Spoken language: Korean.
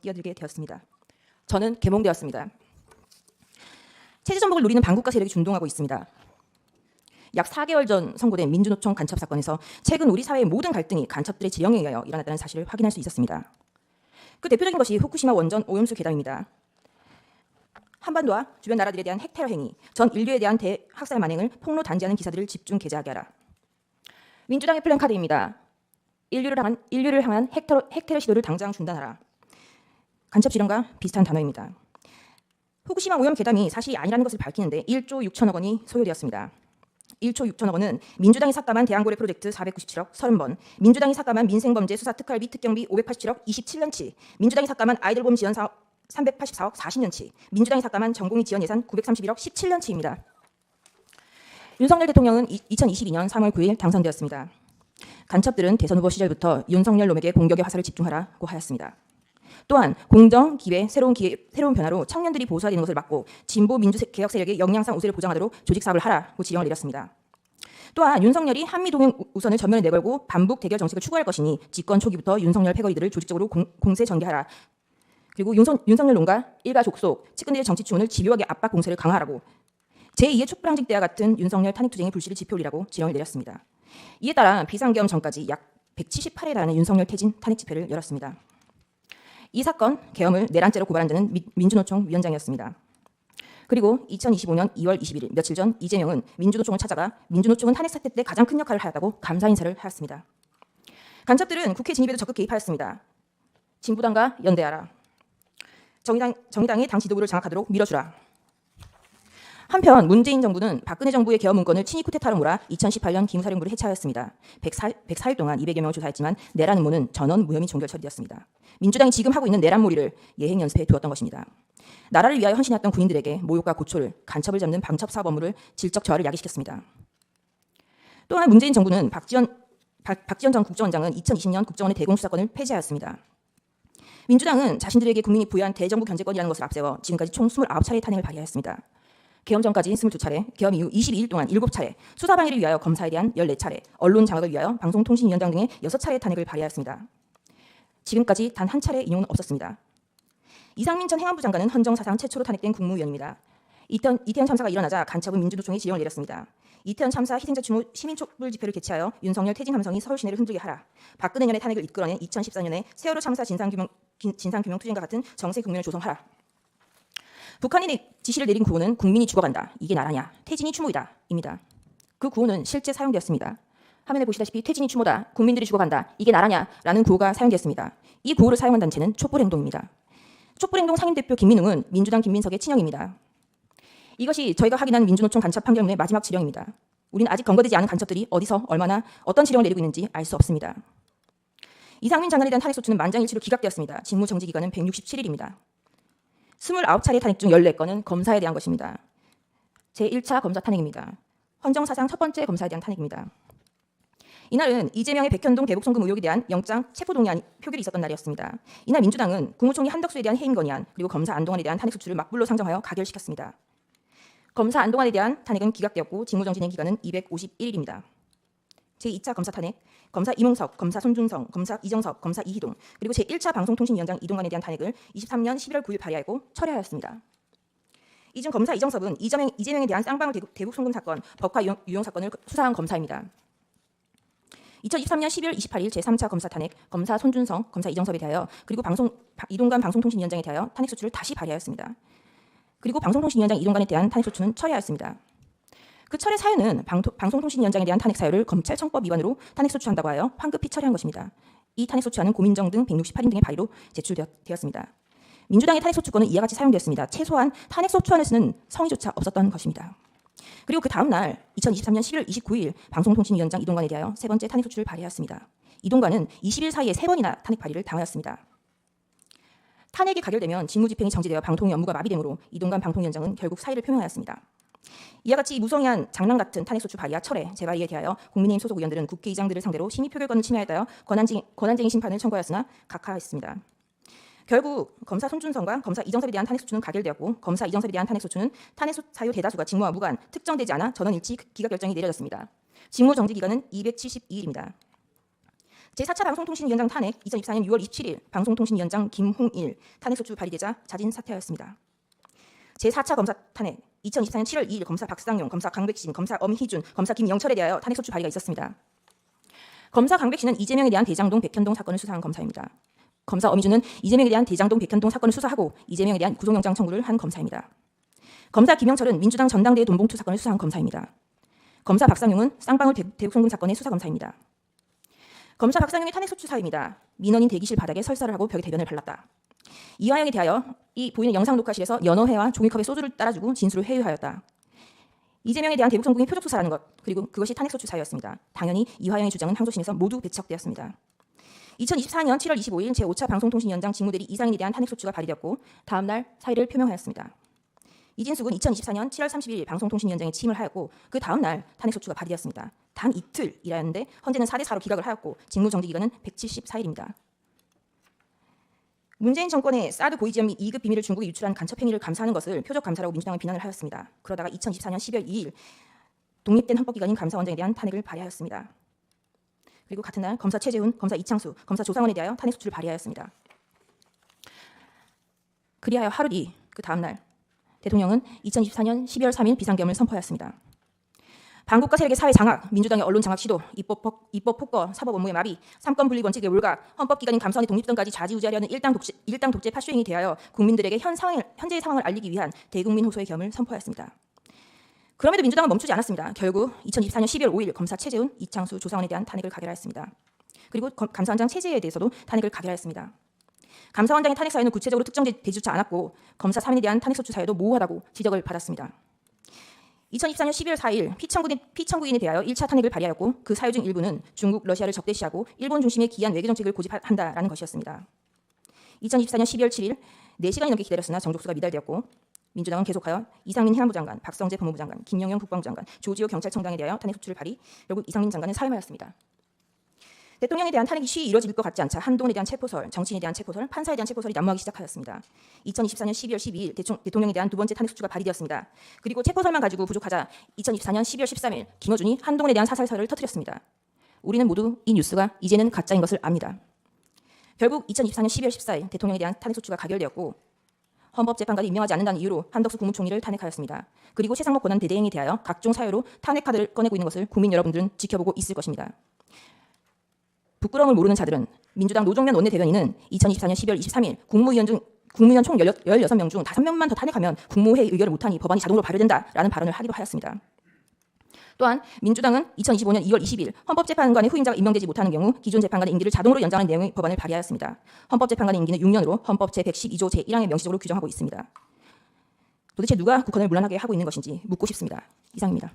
뛰어들게 되었습니다. 저는 개몽되었습니다. 체제 전복을 노리는 반국가 세력이 준동하고 있습니다. 약 4개월 전 선고된 민주노총 간첩 사건에서 최근 우리 사회의 모든 갈등이 간첩들의 지령에 의하여 일어났다는 사실을 확인할 수 있었습니다. 그 대표적인 것이 후쿠시마 원전 오염수 괴담입니다. 한반도와 주변 나라들에 대한 핵테러 행위, 전 인류에 대한 대학살 만행을 폭로 단지하는 기사들을 집중 게재하게 하라. 민주당의 플랜카드입니다. 인류를 향한 핵테러 시도를 당장 중단하라. 간첩 지령과 비슷한 단어입니다. 후쿠시마 오염 괴담이 사실이 아니라는 것을 밝히는데 1조 6천억 원이 소요되었습니다. 1조 6천억 원은 민주당이 삭감한 대한고래 프로젝트 497억 30번, 민주당이 삭감한 민생범죄 수사 특활비 특경비 587억 27년치, 민주당이 삭감한 아이들보험 지원 사업 384억 40년치, 민주당이 삭감한 전공의 지원 예산 931억 17년치입니다. 윤석열 대통령은 2022년 3월 9일 당선되었습니다. 간첩들은 대선 후보 시절부터 윤석열 놈에게 공격의 화살을 집중하라고 하였습니다. 또한 공정, 기회, 새로운 변화로 청년들이 보수화되는 것을 막고 진보 민주개혁 세력의 역량상 우세를 보장하도록 조직사업을 하라고 지령을 내렸습니다. 또한 윤석열이 한미동맹 우선을 전면에 내걸고 반북 대결 정책을 추구할 것이니 집권 초기부터 윤석열 패거리들을 조직적으로 공세 전개하라. 그리고 윤석열론과 일가 족속, 측근들의 정치 추원을 집요하게 압박 공세를 강화하라고 제2의 촛불항쟁 때와 같은 윤석열 탄핵투쟁의 불씨를 지펴올리라고 지령을 내렸습니다. 이에 따라 비상계엄 전까지 약 178회에 달하는 윤석열 퇴진 탄핵 집회를 열었습니다. 이 사건 계엄을 내란죄로 고발한 자는 민주노총 위원장이었습니다. 그리고 2025년 2월 21일 며칠 전 이재명은 민주노총을 찾아가 민주노총은 탄핵 사태 때 가장 큰 역할을 하였다고 감사 인사를 하였습니다. 간첩들은 국회 진입에도 적극 개입하였습니다. 진보당과 연대하라. 정의당의 당 지도부를 장악하도록 밀어주라. 한편 문재인 정부는 박근혜 정부의 계엄 문건을 친위 쿠데타로 몰아 2018년 기무사령부를 해체하였습니다. 104일 동안 200여 명을 조사했지만 내란 음모는 전원 무혐의 종결 처리되었습니다. 민주당이 지금 하고 있는 내란몰이를 예행 연습해 두었던 것입니다. 나라를 위하여 헌신했던 군인들에게 모욕과 고초를, 간첩을 잡는 방첩사업 업무를 질적 저하를 야기시켰습니다. 또한 문재인 정부는 박지원 전 국정원장은 2020년 국정원의 대공수사권을 폐지하였습니다. 민주당은 자신들에게 국민이 부여한 대정부 견제권이라는 것을 앞세워 지금까지 총 29차례의 탄핵을 발의하였습니다. 계엄 전까지 22차례, 계엄 이후 22일 동안 7차례, 수사 방해를 위하여 검사에 대한 14차례, 언론 장악을 위하여 방송통신위원장 등의 6차례의 탄핵을 발의하였습니다. 지금까지 단 한 차례 인용은 없었습니다. 이상민 전 행안부 장관은 헌정 사상 최초로 탄핵된 국무위원입니다. 이태원 참사가 일어나자 간첩은 민주노총에 지령을 내렸습니다. 이태원 참사 희생자 추모 시민촛불 집회를 개최하여 윤석열 퇴진 함성이 서울 시내를 흔들게 하라. 박근혜 년의 탄핵을 이끌어낸 2014년에 세월호 참사 진상규명 투쟁과 같은 정세 국면을 조성하라. 북한이 지시를 내린 구호는 국민이 죽어간다. 이게 나라냐. 퇴진이 추모이다. 입니다. 그 구호는 실제 사용되었습니다. 화면에 보시다시피 퇴진이 추모다. 국민들이 죽어간다. 이게 나라냐. 라는 구호가 사용되었습니다. 이 구호를 사용한 단체는 촛불행동입니다. 촛불행동 상임대표 김민웅은 민주당 김민석의 친형입니다. 이것이 저희가 확인한 민주노총 간첩 판결문의 마지막 지령입니다. 우리는 아직 검거되지 않은 간첩들이 어디서 얼마나 어떤 지령을 내리고 있는지 알 수 없습니다. 이상민 장관에 대한 탄핵 소추는 만장일치로 기각되었습니다. 직무정지 기간은 167일입니다. 29차례 탄핵 중 14건은 검사에 대한 것입니다. 제1차 검사 탄핵입니다. 헌정사상 첫 번째 검사에 대한 탄핵입니다. 이날은 이재명의 백현동 대북송금 의혹에 대한 영장 체포동의안 표결이 있었던 날이었습니다. 이날 민주당은 국무총리 한덕수에 대한 해임 건의안 그리고 검사 안동환에 대한 탄핵 소추를 맞불로 상정하여 가결시켰습니다. 검사 안동환에 대한 탄핵은 기각되었고 직무정지된 기간은 251일입니다. 제2차 검사 탄핵, 검사 이몽석, 검사 손준성, 검사 이정석, 검사 이희동, 그리고 제1차 방송통신위원장 이동관에 대한 탄핵을 23년 11월 9일 발의하고 철회하였습니다. 이 중 검사 이정석은 이재명에 대한 쌍방울 대북 송금 사건, 법화 유용 사건을 수사한 검사입니다. 2023년 12월 28일 제3차 검사 탄핵, 검사 손준성, 검사 이정석에 대하여 그리고 이동관 방송통신위원장에 대하여 탄핵 소추를 다시 발의하였습니다. 그리고 방송통신위원장 이동관에 대한 탄핵 소추는 철회하였습니다. 그 철회 사유는 방송통신위원장에 대한 탄핵 사유를 검찰청법 위반으로 탄핵 소추한다고 하여 황급히 처리한 것입니다. 이 탄핵 소추안은 고민정 등 168인 등의 발의로 제출되었습니다. 민주당의 탄핵 소추권은 이와 같이 사용되었습니다. 최소한 탄핵 소추안을 쓰는 성의조차 없었던 것입니다. 그리고 그 다음 날 2023년 11월 29일 방송통신위원장 이동관에 대하여 세 번째 탄핵 소추를 발의하였습니다. 이동관은 20일 사이에 3번이나 탄핵 발의를 당하였습니다. 탄핵이 가결되면 직무집행이 정지되어 방통위 업무가 마비되므로 이동관 방통위원장은 결국 사의를 표명하였습니다. 이와 같이 무성의한 장난 같은 탄핵 소추 발의와 철회, 재발의에 대하여 국민의힘 소속 의원들은 국회의장들을 상대로 심의 표결권을 침해하였다여 권한쟁의 심판을 청구하였으나 각하했습니다. 결국 검사 손준성과 검사 이정섭에 대한 탄핵 소추는 가결되었고 검사 이정섭에 대한 탄핵 소추는 탄핵 사유 대다수가 직무와 무관, 특정되지 않아 전원일치 기각 결정이 내려졌습니다. 직무 정지 기간은 272일입니다. 제4차 방송통신위원장 탄핵 2024년 6월 27일 방송통신위원장 김홍일 탄핵소추 발의되자 자진 사퇴하였습니다. 제4차 검사 탄핵 2024년 7월 2일 검사 박상용, 검사 강백신, 검사 엄희준, 검사 김영철에 대하여 탄핵소추 발의가 있었습니다. 검사 강백신은 이재명에 대한 대장동 백현동 사건을 수사한 검사입니다. 검사 엄희준은 이재명에 대한 대장동 백현동 사건을 수사하고 이재명에 대한 구속영장 청구를 한 검사입니다. 검사 김영철은 민주당 전당대회 돈봉투 사건을 수사한 검사입니다. 검사 박상용은 쌍방울 대북 송금 사건의 수사 검사입니다. 검사 박상용의 탄핵소추 사유입니다. 민원인 대기실 바닥에 설사를 하고 벽에 대변을 발랐다. 이화영에 대하여 이 보이는 영상 녹화실에서 연어회와 종이컵에 소주를 따라주고 진술을 회유하였다. 이재명에 대한 대북 송금이 표적 수사라는 것, 그리고 그것이 탄핵소추 사유였습니다. 당연히 이화영의 주장은 항소심에서 모두 배척되었습니다. 2024년 7월 25일 제5차 방송통신위원장 직무대리 이상인에 대한 탄핵소추가 발의되었고 다음 날 사의를 표명하였습니다. 이진숙은 2024년 7월 30일 방송통신위원장에 취임을 하였고 그 다음 날 탄핵소추가 발의되었습니다. 단 이틀이라는데 헌재는 4대4로 기각을 하였고 직무정지 기간은 174일입니다. 문재인 정권의 사드 고위지원 및 2급 비밀을 중국에 유출한 간첩 행위를 감사하는 것을 표적 감사라고 민주당은 비난을 하였습니다. 그러다가 2024년 12월 2일 독립된 헌법기관인 감사원장에 대한 탄핵을 발의하였습니다. 그리고 같은 날 검사 최재훈, 검사 이창수, 검사 조상원에 대하여 탄핵소추를 발의하였습니다. 그리하여 하루 뒤 그 다음 날 대통령은 2024년 12월 3일 비상계엄을 선포하였습니다. 반국가 세력의 사회 장악, 민주당의 언론 장악 시도, 입법 폭거, 사법 업무의 마비, 삼권 분립 원칙의 올각, 헌법기관인 감사원의 독립성까지 좌지우지하려는 일당 독재 파쇼행이 대하여 국민들에게 현재의 상황을 알리기 위한 대국민 호소의 계엄을 선포하였습니다. 그럼에도 민주당은 멈추지 않았습니다. 결국 2024년 12월 5일 검사 최재훈, 이창수, 조상원에 대한 탄핵을 가결하였습니다. 그리고 감사원장 최재해에 대해서도 탄핵을 가결하였습니다. 감사원장의 탄핵 사유는 구체적으로 특정되지조차 않았고 검사 3인에 대한 탄핵소추 사유도 모호하다고 지적을 받았습니다. 2024년 12월 4일 피청구인에 대하여 1차 탄핵을 발의하였고 그 사유 중 일부는 중국, 러시아를 적대시하고 일본 중심의 기이한 외교정책을 고집한다라는 것이었습니다. 2024년 12월 7일 4시간이 넘게 기다렸으나 정족수가 미달되었고 민주당은 계속하여 이상민 행안부 장관, 박성재 법무부 장관, 김영현 국방부 장관, 조지호 경찰청장에 대하여 탄핵소추를 발의, 결국 이상민 장관은 사임하였습니다. 대통령에 대한 탄핵이 쉬이 이뤄질 것 같지 않자 한동훈에 대한 체포설, 정치인에 대한 체포설, 판사에 대한 체포설이 난무하기 시작하였습니다. 2024년 12월 12일 대통령에 대한 두 번째 탄핵소추가 발의되었습니다. 그리고 체포설만 가지고 부족하자 2024년 12월 13일 김어준이 한동훈에 대한 사살설을 터뜨렸습니다. 우리는 모두 이 뉴스가 이제는 가짜인 것을 압니다. 결국 2024년 12월 14일 대통령에 대한 탄핵소추가 가결되었고 헌법재판관이 임명하지 않는다는 이유로 한덕수 국무총리를 탄핵하였습니다. 그리고 최상목 권한대대행에 대하여 각종 사유로 탄핵 카드를 꺼내고 있는 것을 국민 여러분들은 지켜보고 있을 것입니다. 부끄러움을 모르는 자들은 민주당 노정면 원내대변인은 2024년 12월 23일 국무위원 총 16명 중 5명만 더 탄핵하면 국무회의 의결을 못하니 법안이 자동으로 발효된다라는 발언을 하기도 하였습니다. 또한 민주당은 2025년 2월 20일 헌법재판관의 후임자가 임명되지 못하는 경우 기존 재판관의 임기를 자동으로 연장하는 내용의 법안을 발의하였습니다. 헌법재판관의 임기는 6년으로 헌법 제112조 제1항에 명시적으로 규정하고 있습니다. 도대체 누가 국헌을 문란하게 하고 있는 것인지 묻고 싶습니다. 이상입니다.